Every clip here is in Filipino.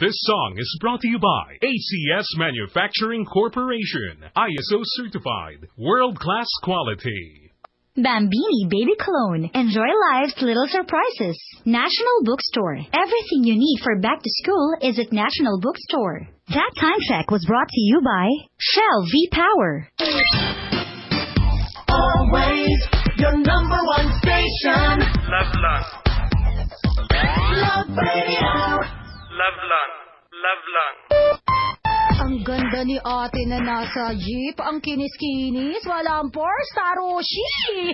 This song is brought to you by ACS Manufacturing Corporation, ISO certified, world-class quality. Bambini Baby Cologne. Enjoy life's little surprises. National Bookstore. Everything you need for back to school is at National Bookstore. That time check was brought to you by Shell V-Power. Always your number one station. Love Lang. Love Radio. Love Lang. Love Lang. Ang ganda ni ate na nasa jeep. Ang kinis-kinis. Walang pores, taroshi.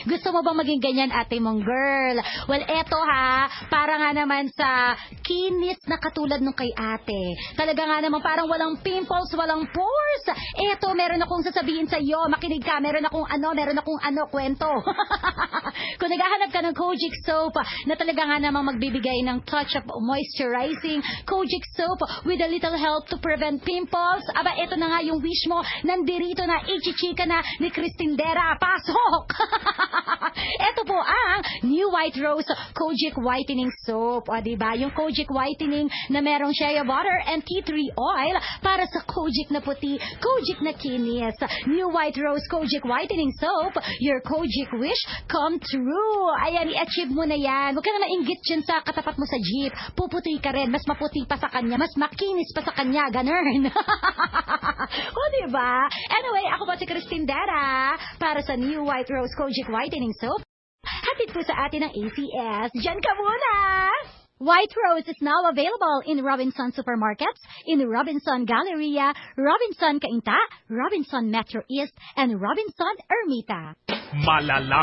Gusto mo bang maging ganyan, ate mong girl? Well, eto ha. Para nga naman sa kinis na katulad nung kay ate. Talaga nga naman parang walang pimples, walang pores. Eto, meron akong sasabihin sa iyo. Makinig ka. Meron akong kwento. Kung naghahanap ka ng Kojic soap na talaga nga namang magbibigay ng touch of moisturizing Kojic soap with a little help to prevent pimples, aba, ito na nga yung wish mo. Nandirito na, ichichika na ni Cristindera. Pasok! Ito po ang New White Rose Kojic Whitening Soap. O, diba? Yung Kojic Whitening na merong shea butter and tea tree oil para sa Kojic na puti, Kojic na kinis. New White Rose Kojic Whitening Soap, your Kojic wish come true. Ayan, i-achieve mo na yan. Huwag ka na mainggit dyan sa katapat mo sa jeep. Puputi ka rin. Mas maputi pa sa kanya. Mas makinis pa sa kanya. Ganun. O, diba? Anyway, ako po si Cristindera para sa New White Rose Kojic Whitening Soap. Hatid po sa atin ng ACS. Diyan ka muna! White Rose is now available in Robinson Supermarkets, in Robinson Galleria, Robinson Cainta, Robinson Metro East, and Robinson Ermita. Malala